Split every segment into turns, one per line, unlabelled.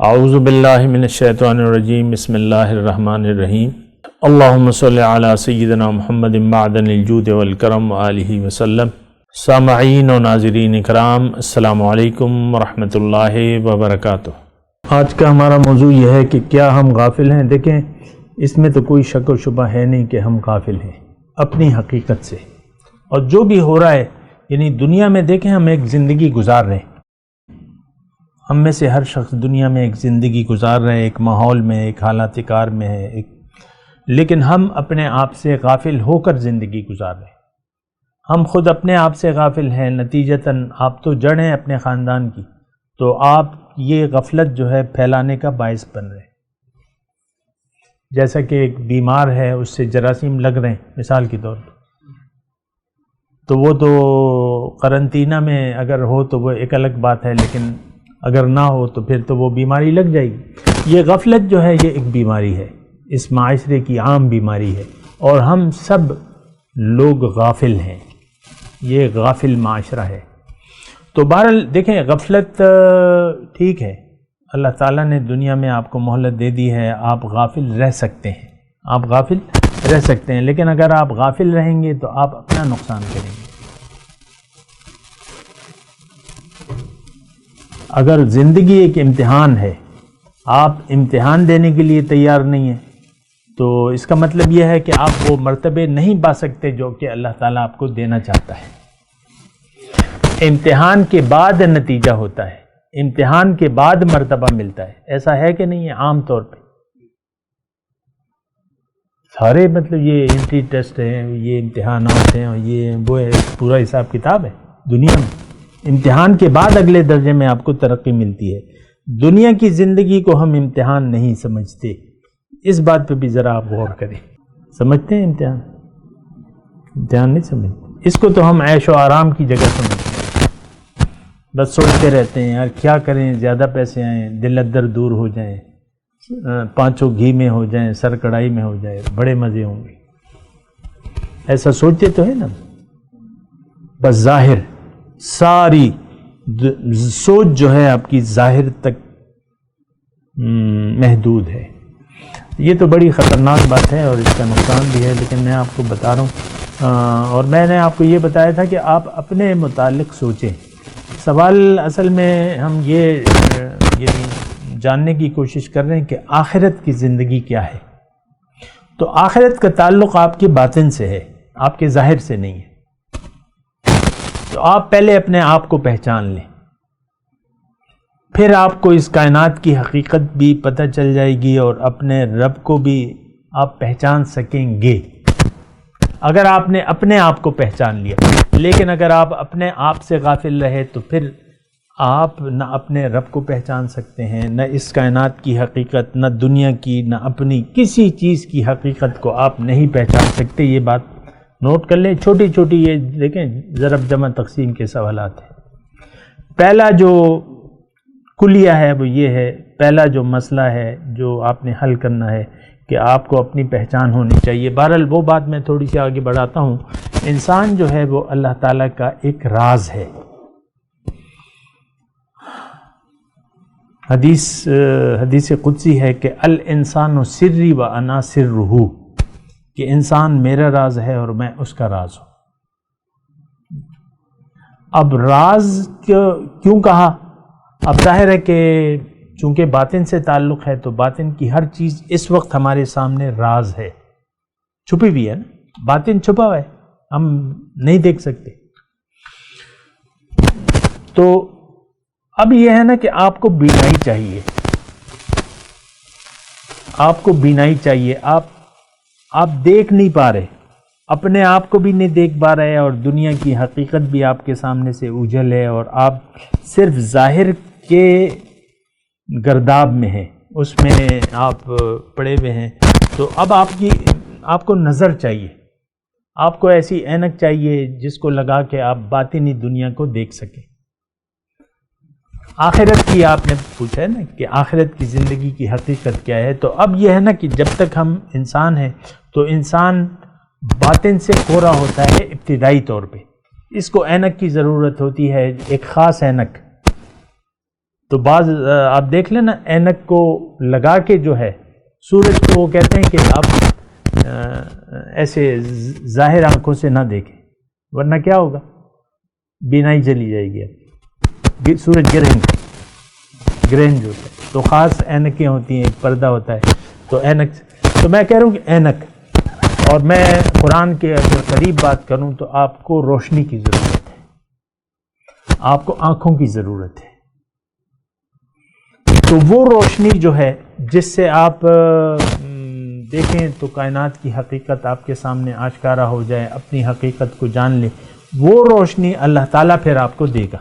اعوذ باللہ من الشیطان الرجیم بسم اللہ الرحمن الرحیم اللہم صلی علی سیدنا محمد معدن الجود والکرم وآلہ وسلم۔ سامعین و ناظرین اکرام، السلام علیکم ورحمۃ اللہ وبرکاتہ۔ آج کا ہمارا موضوع یہ ہے کہ کیا ہم غافل ہیں؟ دیکھیں، اس میں تو کوئی شک و شبہ ہے نہیں کہ ہم غافل ہیں اپنی حقیقت سے، اور جو بھی ہو رہا ہے، یعنی دنیا میں دیکھیں ہم ایک زندگی گزار رہے ہیں، ہم میں سے ہر شخص دنیا میں ایک زندگی گزار رہے ہیں، ایک ماحول میں، ایک حالات کار میں ہے، لیکن ہم اپنے آپ سے غافل ہو کر زندگی گزار رہے ہیں۔ ہم خود اپنے آپ سے غافل ہیں، نتیجتاً آپ تو جڑ ہیں اپنے خاندان کی، تو آپ یہ غفلت جو ہے پھیلانے کا باعث بن رہے ہیں۔ جیسا کہ ایک بیمار ہے، اس سے جراثیم لگ رہے ہیں مثال کے طور پر، تو وہ تو قرنطینہ میں اگر ہو تو وہ ایک الگ بات ہے، لیکن اگر نہ ہو تو پھر تو وہ بیماری لگ جائے گی۔ یہ غفلت جو ہے یہ ایک بیماری ہے، اس معاشرے کی عام بیماری ہے، اور ہم سب لوگ غافل ہیں، یہ غافل معاشرہ ہے۔ تو بہرحال دیکھیں، غفلت ٹھیک ہے، اللہ تعالیٰ نے دنیا میں آپ کو مہلت دے دی ہے، آپ غافل رہ سکتے ہیں، آپ غافل رہ سکتے ہیں، لیکن اگر آپ غافل رہیں گے تو آپ اپنا نقصان کریں گے۔ اگر زندگی ایک امتحان ہے، آپ امتحان دینے کے لیے تیار نہیں ہیں، تو اس کا مطلب یہ ہے کہ آپ وہ مرتبے نہیں پا سکتے جو کہ اللہ تعالیٰ آپ کو دینا چاہتا ہے۔ امتحان کے بعد نتیجہ ہوتا ہے، امتحان کے بعد مرتبہ ملتا ہے، ایسا ہے کہ نہیں ہے؟ عام طور پہ سارے مطلب یہ انٹری ٹیسٹ ہیں، یہ امتحانات ہیں، اور یہ وہ ہے، پورا حساب کتاب ہے دنیا میں۔ امتحان کے بعد اگلے درجے میں آپ کو ترقی ملتی ہے۔ دنیا کی زندگی کو ہم امتحان نہیں سمجھتے، اس بات پہ بھی ذرا آپ غور کریں۔ سمجھتے ہیں امتحان؟ امتحان نہیں سمجھتے، اس کو تو ہم عیش و آرام کی جگہ سمجھتے ہیں، بس سوچتے رہتے ہیں یار کیا کریں، زیادہ پیسے آئیں، دل ادر دور ہو جائیں، پانچوں گھی میں ہو جائیں، سر کڑھائی میں ہو جائے، بڑے مزے ہوں گے، ایسا سوچتے تو ہے نا۔ بس ظاہر ساری سوچ جو ہے آپ کی ظاہر تک محدود ہے۔ یہ تو بڑی خطرناک بات ہے اور اس کا نقصان بھی ہے، لیکن میں آپ کو بتا رہا ہوں، اور میں نے آپ کو یہ بتایا تھا کہ آپ اپنے متعلق سوچیں۔ سوال اصل میں ہم یہ جاننے کی کوشش کر رہے ہیں کہ آخرت کی زندگی کیا ہے۔ تو آخرت کا تعلق آپ کے باطن سے ہے، آپ کے ظاہر سے نہیں ہے۔ تو آپ پہلے اپنے آپ کو پہچان لیں، پھر آپ کو اس کائنات کی حقیقت بھی پتہ چل جائے گی، اور اپنے رب کو بھی آپ پہچان سکیں گے اگر آپ نے اپنے آپ کو پہچان لیا۔ لیکن اگر آپ اپنے آپ سے غافل رہے تو پھر آپ نہ اپنے رب کو پہچان سکتے ہیں، نہ اس کائنات کی حقیقت، نہ دنیا کی، نہ اپنی کسی چیز کی حقیقت کو آپ نہیں پہچان سکتے۔ یہ بات نوٹ کر لیں، چھوٹی چھوٹی یہ دیکھیں ضرب جمع تقسیم کے سوالات ہیں۔ پہلا جو کلیہ ہے وہ یہ ہے، پہلا جو مسئلہ ہے جو آپ نے حل کرنا ہے کہ آپ کو اپنی پہچان ہونی چاہیے۔ بہرحال وہ بات میں تھوڑی سی آگے بڑھاتا ہوں۔ انسان جو ہے وہ اللہ تعالیٰ کا ایک راز ہے۔ حدیث قدسی ہے کہ الانسان سری و انا سرہ، کہ انسان میرا راز ہے اور میں اس کا راز ہوں۔ اب راز کیوں کہا؟ اب ظاہر ہے کہ چونکہ باطن سے تعلق ہے تو باطن کی ہر چیز اس وقت ہمارے سامنے راز ہے، چھپی ہوئی ہے نا، باطن چھپا ہوا ہے، ہم نہیں دیکھ سکتے۔ تو اب یہ ہے نا کہ آپ کو بینائی چاہیے، آپ کو بینائی چاہیے۔ آپ دیکھ نہیں پا رہے، اپنے آپ کو بھی نہیں دیکھ پا رہے، اور دنیا کی حقیقت بھی آپ کے سامنے سے اوجھل ہے، اور آپ صرف ظاہر کے گرداب میں ہیں، اس میں آپ پڑے ہوئے ہیں۔ تو اب آپ کو نظر چاہیے، آپ کو ایسی اینک چاہیے جس کو لگا کے آپ باطنی دنیا کو دیکھ سکیں۔ آخرت کی آپ نے پوچھا ہے نا کہ آخرت کی زندگی کی حقیقت کیا ہے، تو اب یہ ہے نا کہ جب تک ہم انسان ہیں تو انسان باطن سے کورا ہوتا ہے ابتدائی طور پہ، اس کو اینک کی ضرورت ہوتی ہے، ایک خاص اینک تو بعض آپ دیکھ لیں نا، اینک کو لگا کے جو ہے سورج کو وہ کہتے ہیں کہ آپ ایسے ظاہر آنکھوں سے نہ دیکھیں، ورنہ کیا ہوگا؟ بینائی چلی جائے گی، سورج گرہن جو ہے تو خاص اینکیں ہوتی ہیں، ایک پردہ ہوتا ہے، تو اینک، تو میں کہہ رہا ہوں کہ اینک، اور میں قرآن کے اگر قریب بات کروں تو آپ کو روشنی کی ضرورت ہے، آپ کو آنکھوں کی ضرورت ہے۔ تو وہ روشنی جو ہے جس سے آپ دیکھیں تو کائنات کی حقیقت آپ کے سامنے آشکارا ہو جائے، اپنی حقیقت کو جان لیں، وہ روشنی اللہ تعالیٰ پھر آپ کو دے گا،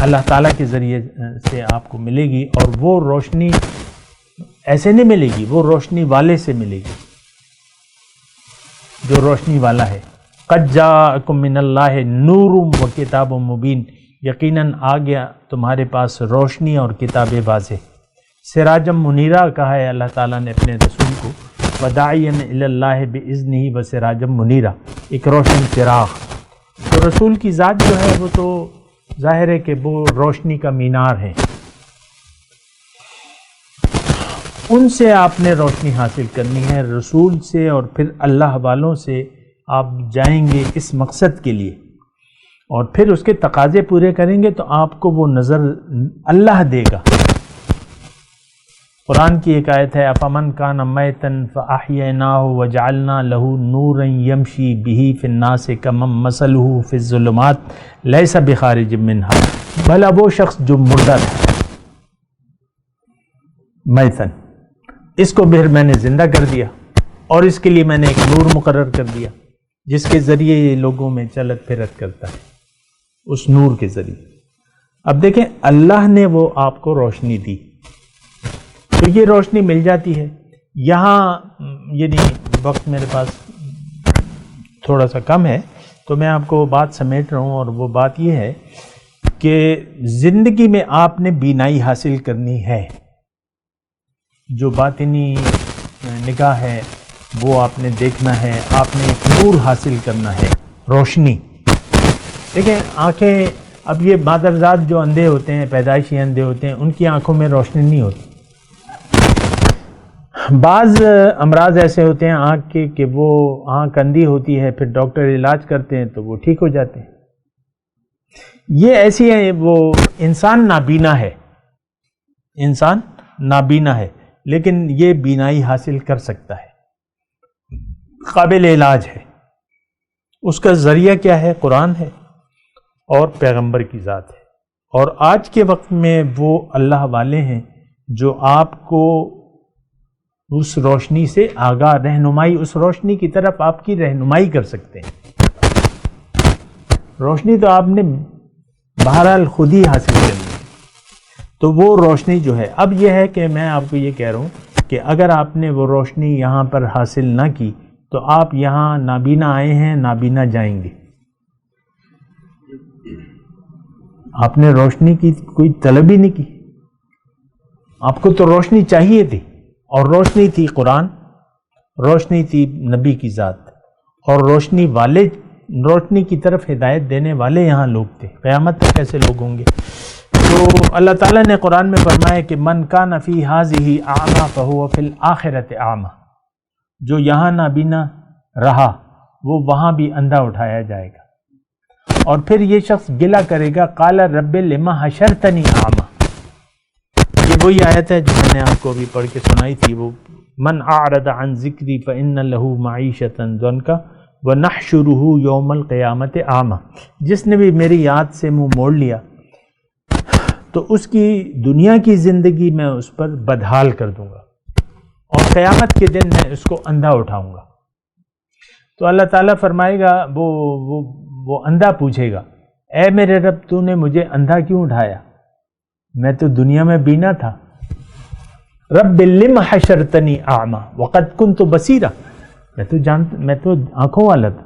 اللہ تعالیٰ کے ذریعے سے آپ کو ملے گی، اور وہ روشنی ایسے نہیں ملے گی، وہ روشنی والے سے ملے گی جو روشنی والا ہے۔ قد جاءکم من اللہ نور و کتاب مبین، یقیناً آ گیا تمہارے پاس روشنی اور کتاب واضح۔ سراجم منیرہ کہا ہے اللہ تعالیٰ نے اپنے رسول کو، وداعیا الی اللہ باذنہ وسراجم منیرہ، ایک روشن چراغ۔ تو رسول کی ذات جو ہے وہ تو ظاہر ہے کہ وہ روشنی کا مینار ہے، ان سے آپ نے روشنی حاصل کرنی ہے، رسول سے، اور پھر اللہ والوں سے آپ جائیں گے اس مقصد کے لیے، اور پھر اس کے تقاضے پورے کریں گے تو آپ کو وہ نظر اللہ دے گا۔ قرآن کی ایک آیت ہے، افمن کان میتن فاحییناہ وجعلنا لہ نورا یمشی بہ فی الناس کمن مثلہ فی الظلمات لیس بخارج منہا، بھلا وہ شخص جو مردہ تھا، میتن، اس کو پھر میں نے زندہ کر دیا، اور اس کے لیے میں نے ایک نور مقرر کر دیا جس کے ذریعے یہ لوگوں میں چلت پھرت کرتا ہے، اس نور کے ذریعے۔ اب دیکھیں اللہ نے وہ آپ کو روشنی دی، تو یہ روشنی مل جاتی ہے یہاں، یعنی وقت میرے پاس تھوڑا سا کم ہے تو میں آپ کو بات سمیٹ رہا ہوں، اور وہ بات یہ ہے کہ زندگی میں آپ نے بینائی حاصل کرنی ہے، جو باطنی نگاہ ہے وہ آپ نے دیکھنا ہے، آپ نے ایک نور حاصل کرنا ہے، روشنی۔ دیکھیں آنکھیں، اب یہ مادرزاد جو اندھے ہوتے ہیں، پیدائشی اندھے ہوتے ہیں، ان کی آنکھوں میں روشنی نہیں ہوتی۔ بعض امراض ایسے ہوتے ہیں آنکھ کے کہ وہ آنکھ اندھی ہوتی ہے، پھر ڈاکٹر علاج کرتے ہیں تو وہ ٹھیک ہو جاتے ہیں۔ یہ ایسی ہے، وہ انسان نابینا ہے، انسان نابینا ہے، لیکن یہ بینائی حاصل کر سکتا ہے، قابل علاج ہے۔ اس کا ذریعہ کیا ہے؟ قرآن ہے اور پیغمبر کی ذات ہے، اور آج کے وقت میں وہ اللہ والے ہیں جو آپ کو اس روشنی سے آگاہ، رہنمائی، اس روشنی کی طرف آپ کی رہنمائی کر سکتے ہیں۔ روشنی تو آپ نے بہرحال خود ہی حاصل کرنی ہے، تو وہ روشنی جو ہے، اب یہ ہے کہ میں آپ کو یہ کہہ رہا ہوں کہ اگر آپ نے وہ روشنی یہاں پر حاصل نہ کی تو آپ یہاں نابینا آئے ہیں، نابینا جائیں گے۔ آپ نے روشنی کی کوئی طلب ہی نہیں کی، آپ کو تو روشنی چاہیے تھی، اور روشنی تھی قرآن، روشنی تھی نبی کی ذات، اور روشنی والے، روشنی کی طرف ہدایت دینے والے یہاں لوگ تھے۔ قیامت تک ایسے لوگ ہوں گے۔ تو اللہ تعالیٰ نے قرآن میں فرمایا کہ من کان فی ہذہ اعمی فہو فی الآخرۃ اعمی، جو یہاں نابینا رہا وہ وہاں بھی اندھا اٹھایا جائے گا، اور پھر یہ شخص گلہ کرے گا، قال رب لما حشرتنی اعمی۔ یہ وہی آیت ہے جو میں نے آپ کو ابھی پڑھ کے سنائی تھی، وہ من اعرض عن ذکری فإن له معیشۃ ضنکا ونحشرہ یوم القیامۃ اعمی، جس نے بھی میری یاد سے منہ موڑ لیا تو اس کی دنیا کی زندگی میں اس پر بدحال کر دوں گا، اور قیامت کے دن میں اس کو اندھا اٹھاؤں گا۔ تو اللہ تعالیٰ فرمائے گا، وہ اندھا پوچھے گا، اے میرے رب تو نے مجھے اندھا کیوں اٹھایا؟ میں تو دنیا میں بینا تھا۔ رب لم حشرتنی اعمی وقد کنت بصیرا، میں تو آنکھوں والا تھا۔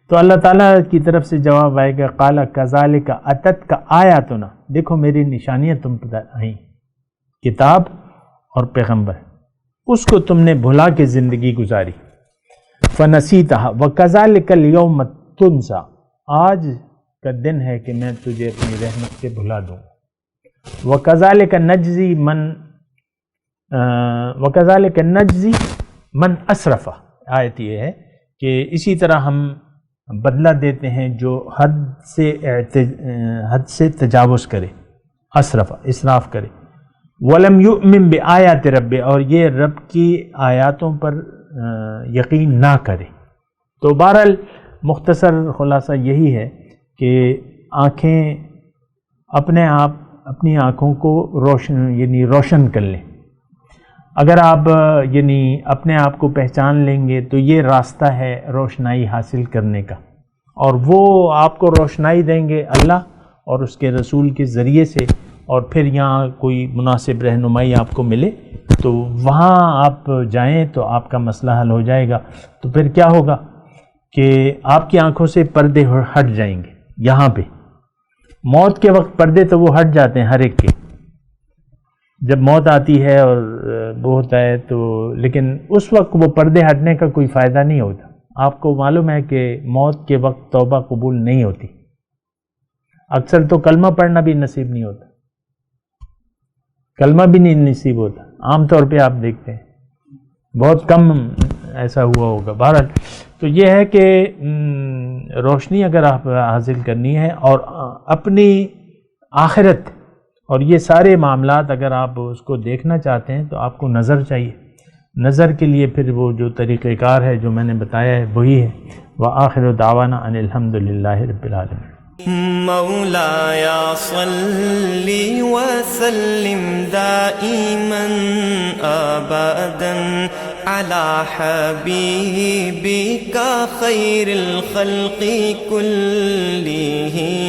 تو اللہ تعالیٰ کی طرف سے جواب آئے گا، قال کذالک اتتک آیاتنا، دیکھو میری نشانیاں تم پر آئیں، کتاب اور پیغمبر، اس کو تم نے بھلا کے زندگی گزاری۔ فنسیتھا وکذالک اليوم تنسیٰ، آج کا دن ہے کہ میں تجھے اپنی رحمت سے بھلا دوں۔ وَكَذَلِكَ نَجْزِي مَنْ أَسْرَفَ، آیت یہ ہے کہ اسی طرح ہم بدلہ دیتے ہیں جو حد سے تجاوز کرے، اسراف کرے، وَلَمْ يُؤْمِن بِآيَاتِ رَبِّ، اور یہ رب کی آیاتوں پر یقین نہ کرے۔ تو بہرحال مختصر خلاصہ یہی ہے کہ آنکھیں اپنی آنکھوں کو روشن کر لیں۔ اگر آپ اپنے آپ کو پہچان لیں گے تو یہ راستہ ہے روشنائی حاصل کرنے کا، اور وہ آپ کو روشنائی دیں گے اللہ اور اس کے رسول کے ذریعے سے، اور پھر یہاں کوئی مناسب رہنمائی آپ کو ملے تو وہاں آپ جائیں تو آپ کا مسئلہ حل ہو جائے گا۔ تو پھر کیا ہوگا کہ آپ کی آنکھوں سے پردے ہٹ جائیں گے۔ یہاں پہ موت کے وقت پردے تو وہ ہٹ جاتے ہیں ہر ایک کے، جب موت آتی ہے اور وہ ہوتا ہے تو، لیکن اس وقت وہ پردے ہٹنے کا کوئی فائدہ نہیں ہوتا۔ آپ کو معلوم ہے کہ موت کے وقت توبہ قبول نہیں ہوتی، اکثر تو کلمہ پڑھنا بھی نصیب نہیں ہوتا، کلمہ بھی نہیں نصیب ہوتا، عام طور پہ آپ دیکھتے ہیں بہت کم ایسا ہوا ہوگا۔ بہرحال تو یہ ہے کہ روشنی اگر آپ حاصل کرنی ہے اور اپنی آخرت اور یہ سارے معاملات اگر آپ اس کو دیکھنا چاہتے ہیں تو آپ کو نظر چاہیے۔ نظر کے لیے پھر وہ جو طریقہ کار ہے جو میں نے بتایا ہے وہی ہے۔ وآخر دعوانا ان الحمد للہ رب العالمین۔
مولاي صل وسلم دائما ابدا على حبيبك خير الخلق كلهم